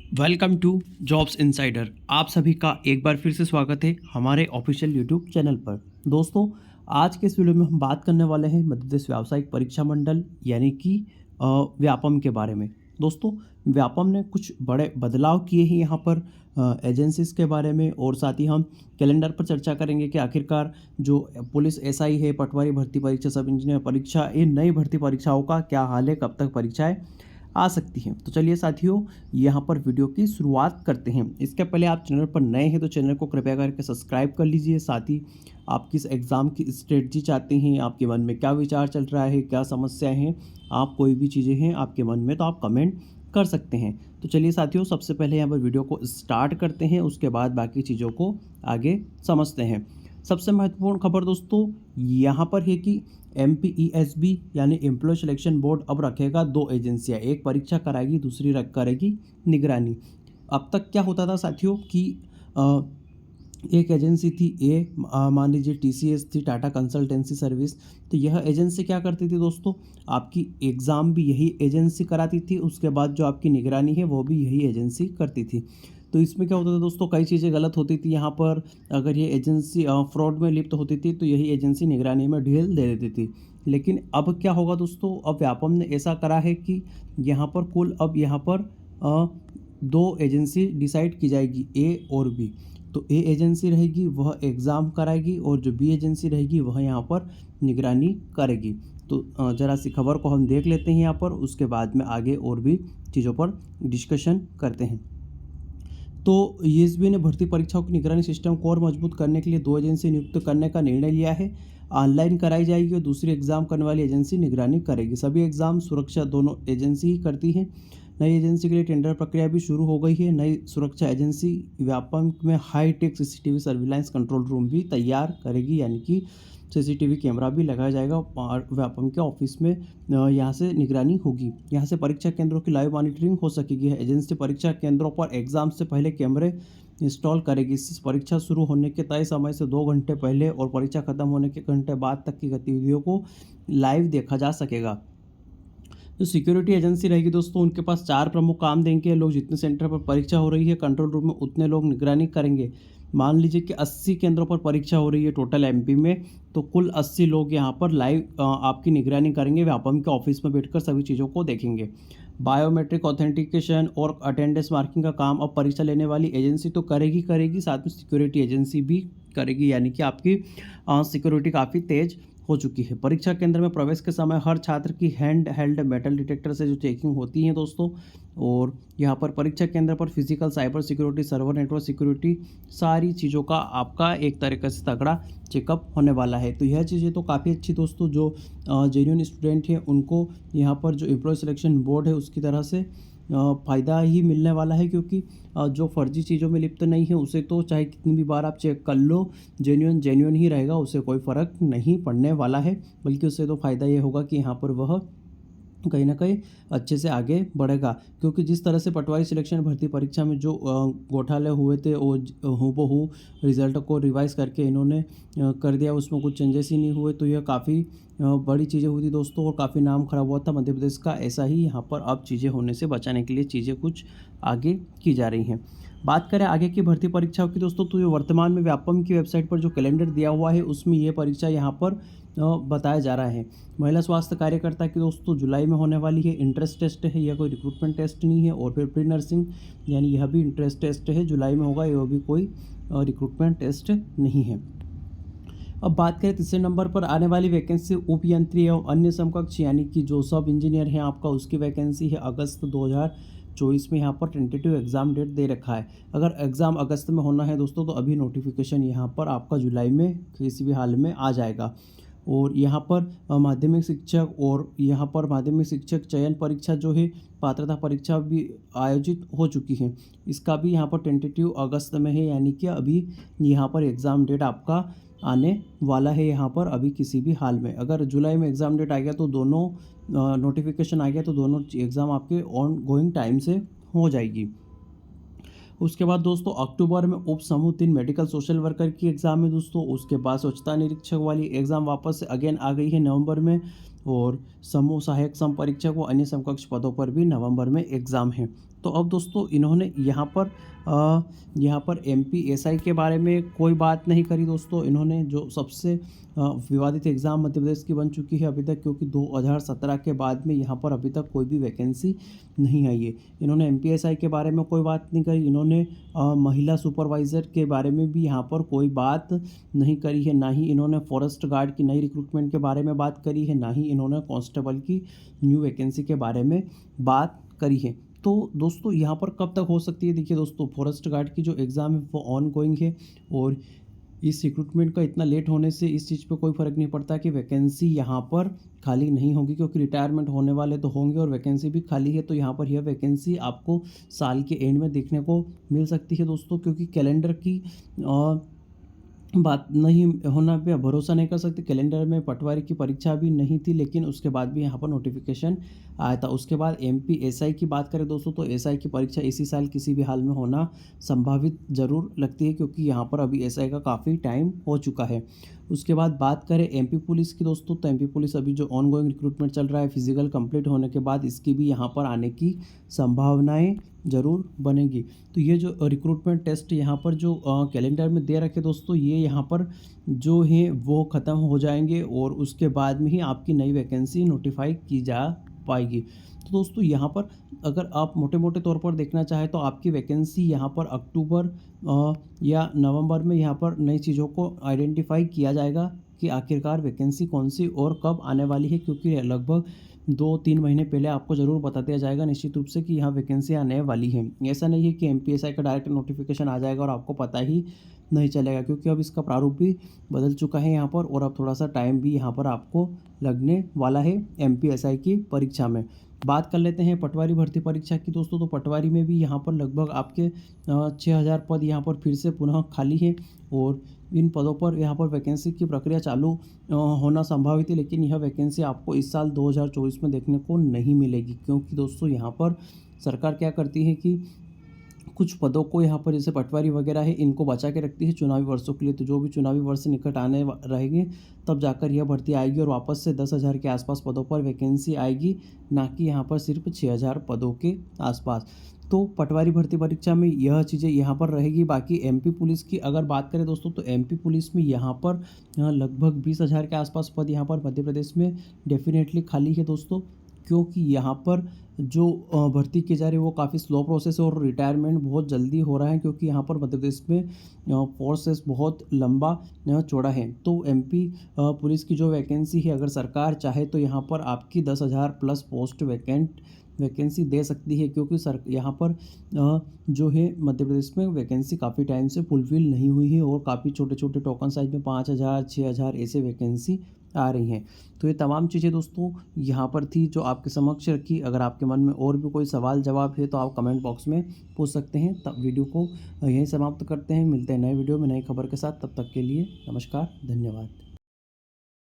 Welcome to jobs insider. आप सभी का एक बार फिर से स्वागत है हमारे ऑफिशियल यूट्यूब चैनल पर। दोस्तों, आज के इस वीडियो में हम बात करने वाले हैं मध्य प्रदेश व्यावसायिक परीक्षा मंडल यानी कि व्यापम के बारे में। दोस्तों, व्यापम ने कुछ बड़े बदलाव किए हैं यहाँ पर एजेंसीज के बारे में, और साथ ही हम कैलेंडर पर चर्चा करेंगे कि आखिरकार जो पुलिस एसआई है, पटवारी भर्ती परीक्षा, सब इंजीनियर परीक्षा, इन नई भर्ती परीक्षाओं का क्या हाल है, कब तक परीक्षाएं आ सकती हैं। तो चलिए साथियों, यहाँ पर वीडियो की शुरुआत करते हैं। इसके पहले आप चैनल पर नए हैं तो चैनल को कृपया करके सब्सक्राइब कर लीजिए। साथ ही आप किस एग्ज़ाम की स्ट्रेटजी चाहते हैं, आपके मन में क्या विचार चल रहा है, क्या समस्याएं हैं, आप कोई भी चीज़ें हैं आपके मन में तो आप कमेंट कर सकते हैं। तो चलिए साथियों, सबसे पहले यहाँ पर वीडियो को स्टार्ट करते हैं, उसके बाद बाकी चीज़ों को आगे समझते हैं। सबसे महत्वपूर्ण खबर दोस्तों यहाँ पर है कि MPESB यानी एम्प्लॉय सिलेक्शन बोर्ड अब रखेगा दो एजेंसियाँ, एक परीक्षा कराएगी, दूसरी करेगी निगरानी। अब तक क्या होता था साथियों कि एक एजेंसी थी मान लीजिए TCS थी, टाटा कंसल्टेंसी सर्विस। तो यह एजेंसी क्या करती थी दोस्तों, आपकी एग्ज़ाम भी यही एजेंसी कराती थी, उसके बाद जो आपकी निगरानी है वो भी यही एजेंसी करती थी। तो इसमें क्या होता था दोस्तों, कई चीज़ें गलत होती थी यहाँ पर। अगर ये एजेंसी फ्रॉड में लिप्त होती थी तो यही एजेंसी निगरानी में ढील दे देती थी। लेकिन अब क्या होगा दोस्तों, अब व्यापम ने ऐसा करा है कि यहाँ पर कुल अब यहाँ पर दो एजेंसी डिसाइड की जाएगी, ए और बी। तो ए एजेंसी रहेगी वह एग्ज़ाम कराएगी, और जो बी एजेंसी रहेगी वह यहाँ पर निगरानी करेगी। तो ज़रा सी खबर को हम देख लेते हैं यहाँ पर, उसके बाद में आगे और भी चीज़ों पर डिस्कशन करते हैं। तो ईएसबी ने भर्ती परीक्षाओं की निगरानी सिस्टम को और मजबूत करने के लिए दो एजेंसी नियुक्त करने का निर्णय लिया है। ऑनलाइन कराई जाएगी और दूसरी एग्जाम करने वाली एजेंसी निगरानी करेगी। सभी एग्जाम सुरक्षा दोनों एजेंसी ही करती है। नई एजेंसी के लिए टेंडर प्रक्रिया भी शुरू हो गई है। नई सुरक्षा एजेंसी व्यापम में hi tech CCTV surveillance control room भी तैयार करेगी, यानी कि CCTV कैमरा भी लगाया जाएगा और व्यापम के ऑफिस में यहाँ से निगरानी होगी। यहाँ से परीक्षा केंद्रों की लाइव मॉनिटरिंग हो सकेगी। एजेंसी परीक्षा केंद्रों पर एग्जाम से पहले कैमरे इंस्टॉल करेगी। इस परीक्षा शुरू होने के तय समय से 2 घंटे पहले और परीक्षा खत्म होने के घंटे बाद तक की गतिविधियों को लाइव देखा जा सकेगा। जो सिक्योरिटी एजेंसी रहेगी दोस्तों, उनके पास 4 प्रमुख काम देंगे। लोग जितने सेंटर पर परीक्षा हो रही है कंट्रोल रूम में उतने लोग निगरानी करेंगे। मान लीजिए कि 80 केंद्रों पर परीक्षा हो रही है टोटल MP में, तो कुल 80 लोग यहाँ पर लाइव आपकी निगरानी करेंगे, व्यापम के ऑफिस में बैठकर सभी चीज़ों को देखेंगे। बायोमेट्रिक ऑथेंटिकेशन और अटेंडेंस मार्किंग का काम अब परीक्षा लेने वाली एजेंसी तो करेगी, साथ में सिक्योरिटी एजेंसी भी करेगी, यानी कि आपकी सिक्योरिटी काफ़ी तेज़ हो चुकी है। परीक्षा केंद्र में प्रवेश के समय हर छात्र की हैंड हेल्ड मेटल डिटेक्टर से जो चेकिंग होती है दोस्तों, और यहाँ पर परीक्षा केंद्र पर physical, cyber security, server network security, सारी चीज़ों का आपका एक तरीके से तगड़ा चेकअप होने वाला है। तो यह चीज़ें तो काफ़ी अच्छी दोस्तों, जो जेन्युइन स्टूडेंट हैं उनको यहाँ पर जो एम्प्लॉय सिलेक्शन बोर्ड है उसकी तरह से फ़ायदा ही मिलने वाला है, क्योंकि जो फर्जी चीज़ों में लिप्त नहीं है उसे तो चाहे कितनी भी बार आप चेक कर लो, जेन्युइन ही रहेगा, उससे कोई फ़र्क नहीं पड़ने वाला है। बल्कि उससे तो फ़ायदा ये होगा कि यहाँ पर वह कहीं ना कहीं अच्छे से आगे बढ़ेगा। क्योंकि जिस तरह से पटवारी सिलेक्शन भर्ती परीक्षा में जो घोटाले हुए थे वो हूबहू रिजल्ट को रिवाइज करके इन्होंने कर दिया, उसमें कुछ चेंजेस ही नहीं हुए। तो यह काफ़ी बड़ी चीज़ें हुई थी दोस्तों, और काफ़ी नाम खराब हुआ था मध्य प्रदेश का। ऐसा ही यहाँ पर अब चीज़ें होने से बचाने के लिए चीज़ें कुछ आगे की जा रही हैं। बात करें आगे की भर्ती परीक्षाओं की दोस्तों, तो ये वर्तमान में व्यापम की वेबसाइट पर जो कैलेंडर दिया हुआ है उसमें ये परीक्षा यहाँ पर बताया जा रहा है। महिला स्वास्थ्य कार्यकर्ता की दोस्तों जुलाई में होने वाली है। इंट्रेंस टेस्ट है, यह कोई रिक्रूटमेंट टेस्ट नहीं है। और फिर प्री नर्सिंग यानी यह भी इंट्रेंस टेस्ट है, जुलाई में होगा, यह भी कोई रिक्रूटमेंट टेस्ट नहीं है। अब बात करें तीसरे नंबर पर आने वाली वैकेंसी उपयंत्री एवं अन्य समकक्ष यानी कि जो सब इंजीनियर हैं आपका, उसकी वैकेंसी है अगस्त 2024 में। यहाँ पर टेंटेटिव एग्ज़ाम डेट दे रखा है। अगर एग्ज़ाम अगस्त में होना है दोस्तों तो अभी नोटिफिकेशन यहाँ पर आपका जुलाई में किसी भी हाल में आ जाएगा। और यहाँ पर माध्यमिक शिक्षक और यहाँ पर माध्यमिक शिक्षक चयन परीक्षा जो है, पात्रता परीक्षा भी आयोजित हो चुकी है। इसका भी यहाँ पर टेंटेटिव अगस्त में है, यानी कि अभी यहाँ पर एग्ज़ाम डेट आपका आने वाला है। यहाँ पर अभी किसी भी हाल में अगर जुलाई में एग्ज़ाम डेट आ गया तो दोनों नोटिफिकेशन आ गया तो दोनों एग्ज़ाम आपके ऑन गोइंग टाइम से हो जाएगी। उसके बाद दोस्तों अक्टूबर में उप समूह 3 मेडिकल सोशल वर्कर की एग्ज़ाम है दोस्तों। उसके बाद स्वच्छता निरीक्षक वाली एग्ज़ाम वापस से अगेन आ गई है नवंबर में। और समूह सहायक सम परीक्षक व अन्य समकक्ष पदों पर भी नवंबर में एग्ज़ाम है। तो तो अब दोस्तों इन्होंने यहाँ पर MPSI के बारे में कोई बात नहीं करी दोस्तों। इन्होंने जो सबसे विवादित एग्ज़ाम मध्य प्रदेश की बन चुकी है अभी तक, क्योंकि 2017 के बाद में यहाँ पर अभी तक कोई भी वैकेंसी नहीं आई है। इन्होंने MPSI के बारे में कोई बात नहीं करी। इन्होंने महिला सुपरवाइज़र के बारे में भी यहाँ पर कोई बात नहीं करी है। ना ही इन्होंने फॉरेस्ट गार्ड की नई रिक्रूटमेंट के बारे में बात करी है, ना ही इन्होंने कांस्टेबल की न्यू वैकेंसी के बारे में बात करी है। तो दोस्तों यहाँ पर कब तक हो सकती है? देखिए दोस्तों, फॉरेस्ट गार्ड की जो एग्ज़ाम है वो ऑन गोइंग है, और इस रिक्रूटमेंट का इतना लेट होने से इस चीज़ पे कोई फ़र्क नहीं पड़ता कि वैकेंसी यहाँ पर खाली नहीं होगी, क्योंकि रिटायरमेंट होने वाले तो होंगे और वैकेंसी भी खाली है। तो यहाँ पर यह वैकेंसी आपको साल के एंड में देखने को मिल सकती है दोस्तों, क्योंकि कैलेंडर की बात नहीं होना पे भरोसा नहीं कर सकते। कैलेंडर में पटवारी की परीक्षा भी नहीं थी, लेकिन उसके बाद भी यहाँ पर नोटिफिकेशन आया था। उसके बाद MPSI की बात करें दोस्तों, तो SI की परीक्षा इसी साल किसी भी हाल में होना संभावित ज़रूर लगती है, क्योंकि यहाँ पर अभी SI का काफ़ी टाइम हो चुका है। उसके बाद बात करें MP पुलिस की दोस्तों, तो MP पुलिस अभी जो ऑन गोइंग रिक्रूटमेंट चल रहा है, फिजिकल कंप्लीट होने के बाद इसकी भी यहाँ पर आने की संभावनाएँ ज़रूर बनेगी। तो ये जो रिक्रूटमेंट टेस्ट यहाँ पर जो कैलेंडर में दे रखे दोस्तों, ये यहाँ पर जो है वो ख़त्म हो जाएंगे, और उसके बाद में ही आपकी नई वैकेंसी नोटिफाई की जा पाएगी। तो दोस्तों यहाँ पर अगर आप मोटे मोटे तौर पर देखना चाहें तो आपकी वैकेंसी यहाँ पर अक्टूबर या नवंबर में यहाँ पर नई चीज़ों को आइडेंटिफाई किया जाएगा कि आखिरकार वैकेंसी कौन सी और कब आने वाली है, क्योंकि लगभग 2-3 महीने पहले आपको ज़रूर बता दिया जाएगा निश्चित रूप से कि यहाँ वैकेंसी आने वाली है। ऐसा नहीं है कि MPSI का डायरेक्ट नोटिफिकेशन आ जाएगा और आपको पता ही नहीं चलेगा, क्योंकि अब इसका प्रारूप भी बदल चुका है यहाँ पर, और अब थोड़ा सा टाइम भी यहाँ पर आपको लगने वाला है MPSI की परीक्षा में। बात कर लेते हैं पटवारी भर्ती परीक्षा की दोस्तों, तो पटवारी में भी यहाँ पर लगभग आपके 6000 पद यहाँ पर फिर से पुनः खाली है, और इन पदों पर यहाँ पर वैकेंसी की प्रक्रिया चालू होना संभावित है, लेकिन यह वैकेंसी आपको इस साल 2024 में देखने को नहीं मिलेगी, क्योंकि दोस्तों यहाँ पर सरकार क्या करती है कि कुछ पदों को यहाँ पर जैसे पटवारी वगैरह है, इनको बचा के रखती है चुनावी वर्षों के लिए। तो जो भी चुनावी वर्ष निकट आने रहेंगे तब जाकर यह भर्ती आएगी, और वापस से 10,000 के आसपास पदों पर वैकेंसी आएगी, ना कि यहाँ पर सिर्फ 6,000 पदों के आसपास। तो पटवारी भर्ती परीक्षा में यह चीज़ें यहाँ पर रहेगी। बाकी MP पुलिस की अगर बात करें दोस्तों, तो MP पुलिस में यहाँ पर लगभग 20,000 के आसपास पद यहाँ पर मध्य प्रदेश में डेफिनेटली खाली है दोस्तों, क्योंकि यहाँ पर जो भर्ती की जा रही है वो काफ़ी स्लो प्रोसेस है, और रिटायरमेंट बहुत जल्दी हो रहा है, क्योंकि यहाँ पर मध्य प्रदेश में प्रोसेस बहुत लंबा चौड़ा है। तो MP पुलिस की जो वैकेंसी है, अगर सरकार चाहे तो यहाँ पर आपकी 10,000 प्लस पोस्ट वैकेंसी दे सकती है, क्योंकि यहाँ पर जो है मध्य प्रदेश में वैकेंसी काफ़ी टाइम से फुलफिल नहीं हुई है, और काफ़ी छोटे छोटे टोकन साइज में 5,000 6,000 ऐसे वैकेंसी आ रही हैं। तो ये तमाम चीज़ें दोस्तों यहाँ पर थी जो आपके समक्ष रखी। अगर आपके मन में और भी कोई सवाल जवाब है तो आप कमेंट बॉक्स में पूछ सकते हैं। तब वीडियो को यहीं समाप्त करते हैं, मिलते हैं नए वीडियो में नई खबर के साथ। तब तक के लिए नमस्कार, धन्यवाद।